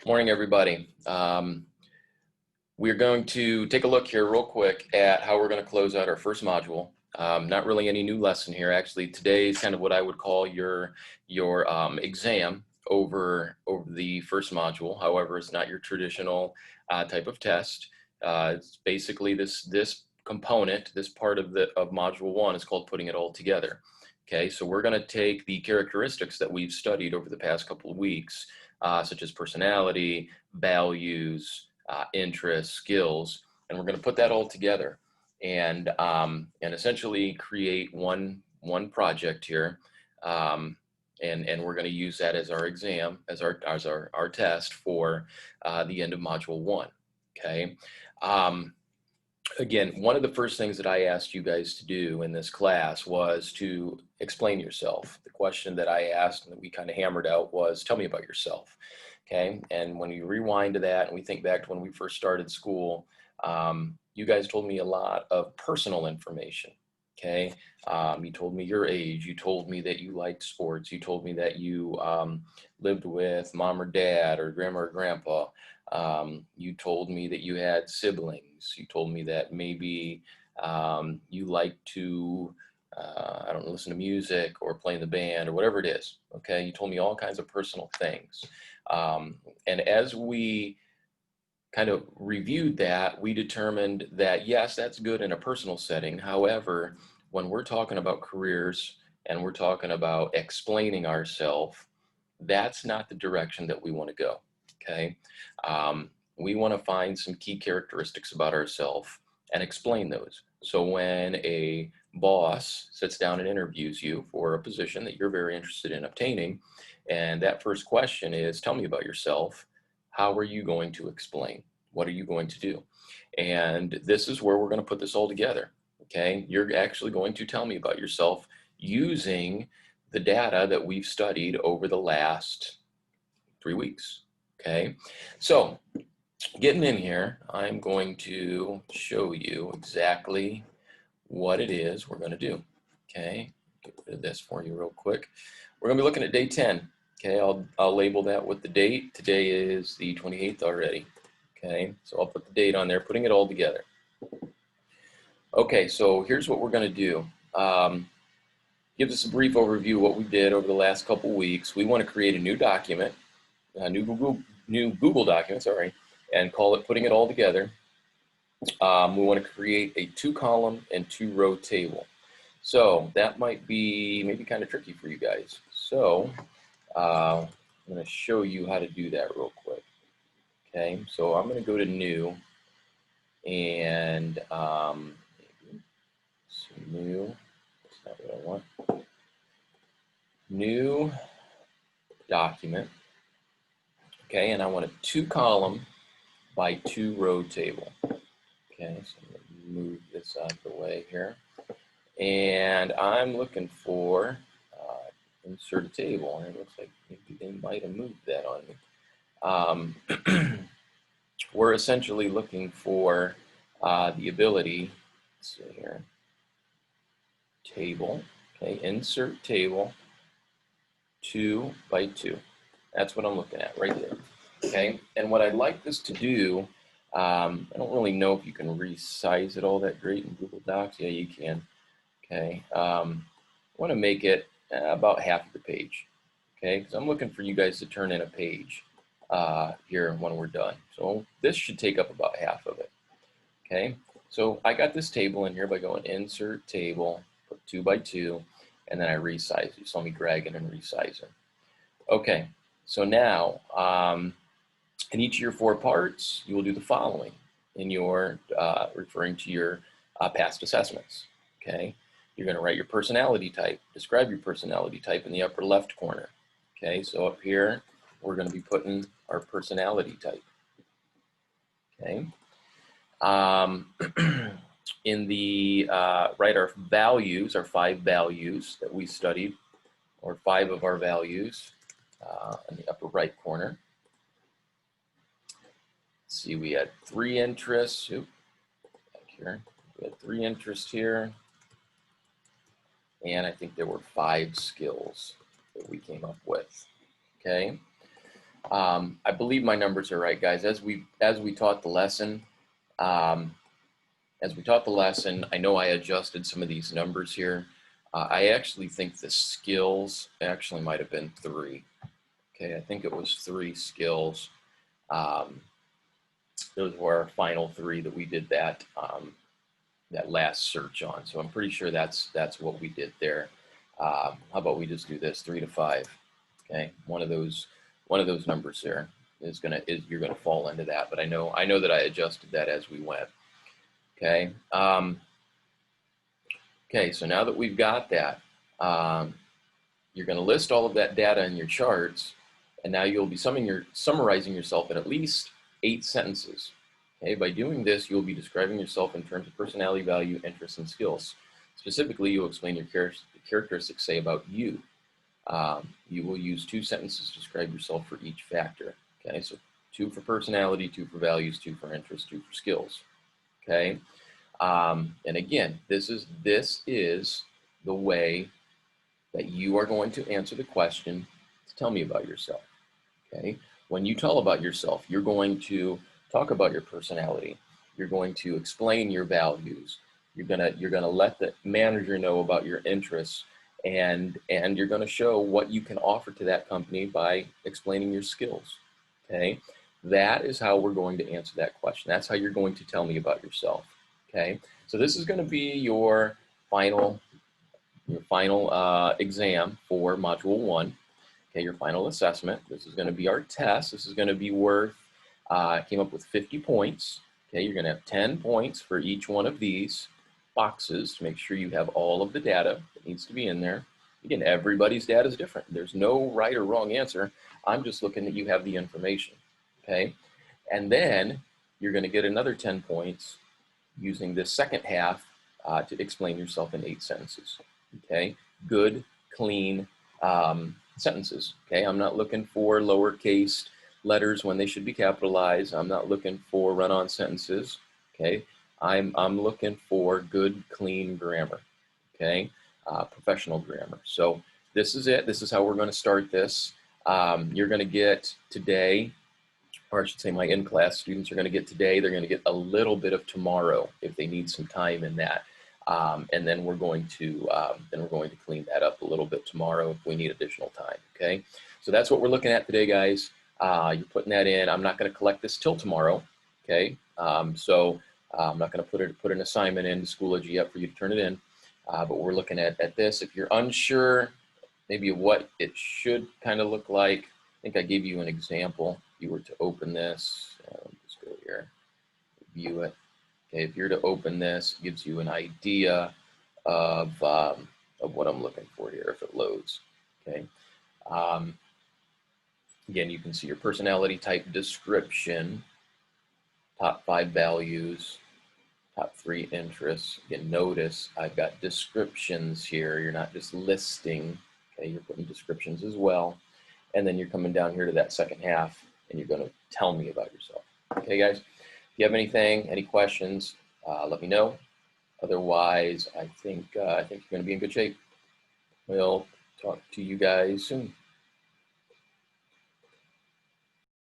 Morning, everybody. We're going to take a look here real quick at how we're going to close out our first module. Not really any new lesson here. Actually, today is kind of what I would call your exam over the first module. However, it's not your traditional type of test. It's basically this component, this part of module 1 is called putting it all together. Okay, so we're going to take the characteristics that we've studied over the past couple of weeks, such as personality, values, interests, skills, and we're going to put that all together and essentially create one project here, and we're going to use that as our exam, as our test for the end of module 1. Okay. Again, one of the first things that I asked you guys to do in this class was to explain yourself. The question that I asked and that we kind of hammered out was, tell me about yourself. Okay, and when you rewind to that and we think back to when we first started school, you guys told me a lot of personal information. Okay, you told me your age, you told me that you liked sports, you told me that you lived with mom or dad or grandma or grandpa. You told me that you had siblings. You told me that maybe you like to, I don't know, listen to music or play in the band or whatever it is. Okay, you told me all kinds of personal things. And as we kind of reviewed that, we determined that yes, that's good in a personal setting. However, when we're talking about careers and we're talking about explaining ourselves, that's not the direction that we want to go. Okay, we want to find some key characteristics about ourselves and explain those. So when a boss sits down and interviews you for a position that you're very interested in obtaining, and that first question is, tell me about yourself, how are you going to explain? What are you going to do? And this is where we're going to put this all together. Okay, you're actually going to tell me about yourself using the data that we've studied over the last 3 weeks. Okay, so getting in here, I'm going to show you exactly what it is we're going to do. Okay, get rid of this for you real quick. We're going to be looking at day 10. Okay, I'll label that with the date. Today is the 28th already. Okay, so I'll put the date on there, putting it all together. Okay, so here's what we're going to do. Gives us a brief overview of what we did over the last couple weeks. We want to create a new document, a new Google document, sorry, and call it Putting It All Together. We want to create a 2-column and 2-row table. So that might be maybe kind of tricky for you guys. So I'm going to show you how to do that real quick. Okay, so I'm going to go to New, and New, that's not what I want. New document. Okay, and I want a 2-column by 2-row table. Okay, so I'm going to move this out of the way here. And I'm looking for insert a table, and it looks like maybe they might have moved that on me. We're essentially looking for the ability, let's see here, table, okay, insert table, 2 by 2. That's what I'm looking at right there. Okay, and what I'd like this to do, I don't really know if you can resize it all that great in Google Docs. Yeah, you can. Okay, I want to make it about half of the page. Okay, because I'm looking for you guys to turn in a page here when we're done. So this should take up about half of it. Okay, so I got this table in here by going insert table, put 2 by 2, and then I resize it. So let me drag it and resize it. Okay, so now in each of your 4 parts, you will do the following in your referring to your past assessments. Okay, you're going to write your personality type, describe your personality type in the upper left corner. Okay, so up here, we're going to be putting our personality type. Okay, in the write our values, our 5 values that we studied, or 5 of our values in the upper right corner. Let's see, we had 3 interests. Oop, back here. We had 3 interests here. And I think there were 5 skills that we came up with. Okay. I believe my numbers are right, guys. As we taught the lesson, um, I know I adjusted some of these numbers here. I actually think the skills actually might have been 3. Okay, I think it was 3 skills. Um, those were our final 3 that we did that last search on. So I'm pretty sure that's what we did there. How about we just do this 3 to 5? Okay, one of those numbers there you're gonna fall into that. But I know that I adjusted that as we went. Okay. Okay. So now that we've got that, um, you're going to list all of that data in your charts, and now you'll be summarizing yourself in at least 8 sentences. Okay, by doing this, you'll be describing yourself in terms of personality, value, interests, and skills. Specifically, you'll explain your characteristics say about you. You will use 2 sentences to describe yourself for each factor. Okay, so 2 for personality, 2 for values, 2 for interests, 2 for skills. Okay, and again, this is the way that you are going to answer the question to tell me about yourself. Okay, when you tell about yourself, you're going to talk about your personality. You're going to explain your values. You're gonna let the manager know about your interests, and you're gonna show what you can offer to that company by explaining your skills. Okay, that is how we're going to answer that question. That's how you're going to tell me about yourself. Okay, so this is going to be your final exam for Module 1. Okay, your final assessment. This is going to be our test. This is going to be worth, I came up with 50 points. Okay, you're going to have 10 points for each one of these boxes to make sure you have all of the data that needs to be in there. Again, everybody's data is different. There's no right or wrong answer. I'm just looking that you have the information. Okay, and then you're going to get another 10 points using this second half to explain yourself in 8 sentences. Okay, good, clean sentences. Okay, I'm not looking for lowercase letters when they should be capitalized. I'm not looking for run-on sentences. Okay, I'm looking for good, clean grammar. Okay, professional grammar. So this is it. This is how we're going to start this. You're going to get today, or I should say my in-class students are going to get today. They're going to get a little bit of tomorrow if they need some time in that. And then we're going to clean that up a little bit tomorrow if we need additional time. Okay, so that's what we're looking at today, guys. You're putting that in. I'm not going to collect this till tomorrow. Okay, so I'm not going to put an assignment in to Schoology yet for you to turn it in. But we're looking at this. If you're unsure, maybe what it should kind of look like, I think I gave you an example. If you were to open this, let's go here, view it. Okay, if you're to open this, it gives you an idea of what I'm looking for here if it loads. Okay. Again, you can see your personality type description, top 5 values, top 3 interests. Again, notice I've got descriptions here. You're not just listing. Okay, you're putting descriptions as well. And then you're coming down here to that second half, and you're going to tell me about yourself. Okay, guys? If you have anything, any questions, let me know. Otherwise, I think you're going to be in good shape. We'll talk to you guys soon.